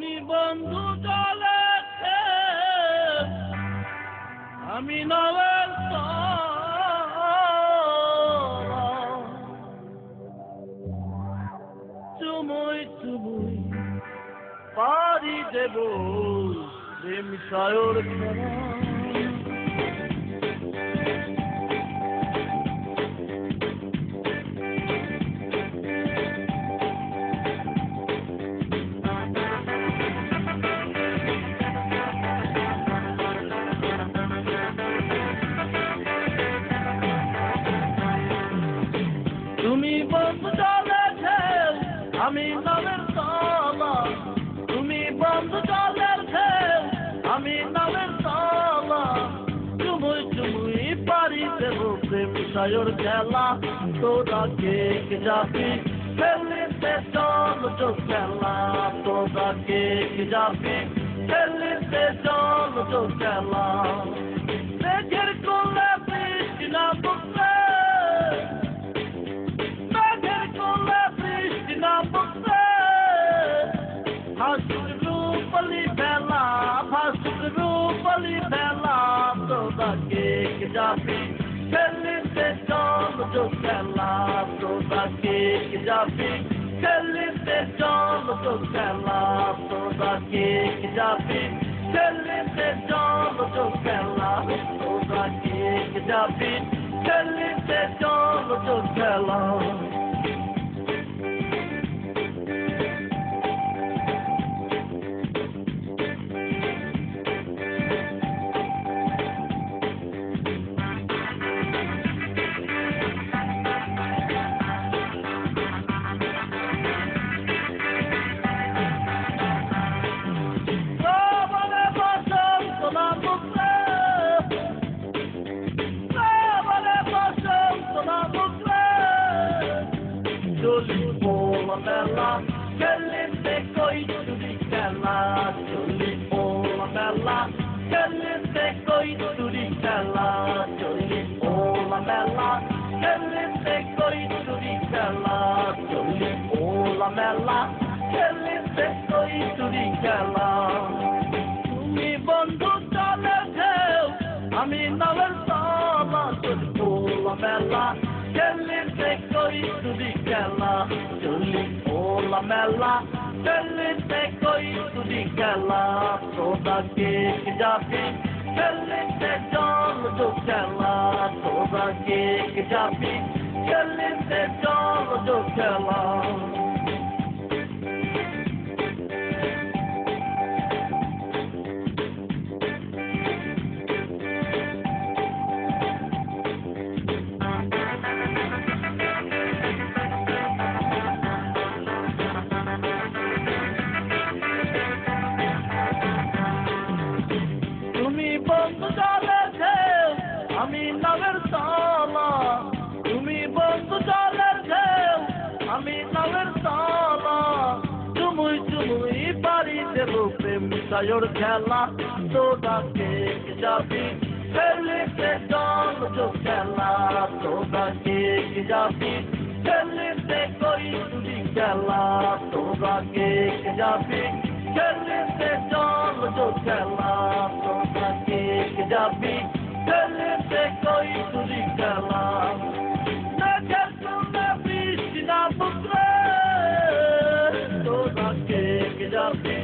তুমি বন্ধু চলেছে আমি নবের চুমুই চুমুই পারি দেব প্রেম সায়র খেলা তুমি বন্ধু চলেছে আমি নবের তলা তুমি বন্ধু চলেছে আমি নবের তলা চুমুই চুমুই পারি দেব প্রেম সায়র খেলা তোরা কে যাবি খেলিতে চল তো খেলা তোরা কে যাবি খেলিতে চল তো খেলা মেঘের কোলে বৃষ্টি না পড়ছে Rupali Bella, toda que jabi, felite cholo jo kela, toda que jabi, felite cholo jo kela, toda que jabi, felite cholo jo kela, toda que jabi, felite cholo jo kela. Bella, Kelly coi turi kella, Jolly Ola Bella, Kelly coi turi kella, Jolly Ola Bella, Kelly coi turi kella, Jolly Ola Bella, Kelly coi turi kella. Tumi bondhu chaleche, ami navel tala, Jolly Ola Bella, Kelly coi turi kella, Jolly Ola Bella, Kelly coi turi kella, toda que jabi, Kelly jol jo kella, toda que jabi, Kelly jol jo kella. বন্ধু চলেছে আমি নবের তলা তুমি বন্ধু চলেছে আমি নবের তলা চুমুই চুমুই পারি দেব প্রেম সায়র খেলা তোরা কে যাবি খেলিতে চল তো খেলা তোরা কে যাবি খেলিতে কই তুই খেলা তোরা কে যাবি খেলিতে চল তো খেলা তোরা কে যাবি খেলিতে কই তুই খেলা না শুনে বৃষ্টি না পুত্রে তোরা কে যাবি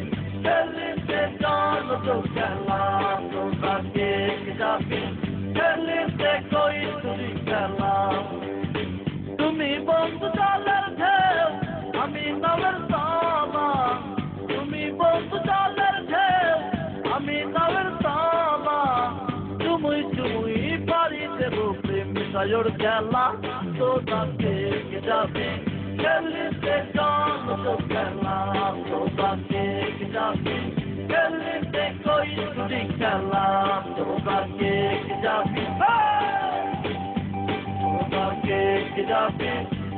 খেলিতে চল তো খেলা তোরা কে যাবি খেলিতে কই তুই খেলা তুমি বন্ধু জলের ঢেউ আমি নবের তলা তুমি বন্ধু জলের ঢেউ আমি নবের তলা চুমুই চুমুই পারি দেব প্রেম সায়র খেলা তোরা কে যাবি খেলিতে চল তো খেলা তোরা কে যাবি খেলিতে কই তুই খেলা তোরা কে যাবি তোরা কে যাবি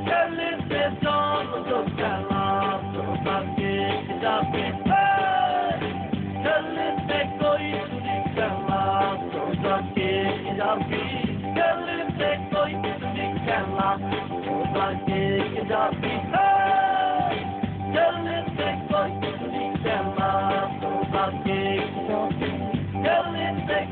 খেলিতে চল তো খেলা তোরা কে যাবি খেলিতে কই তুই খেলা তোরা কে যাবি খেলিতে কই তুই খেলা তোরা কে যাবি খেলিতে কই তুই খেলা Gönlümde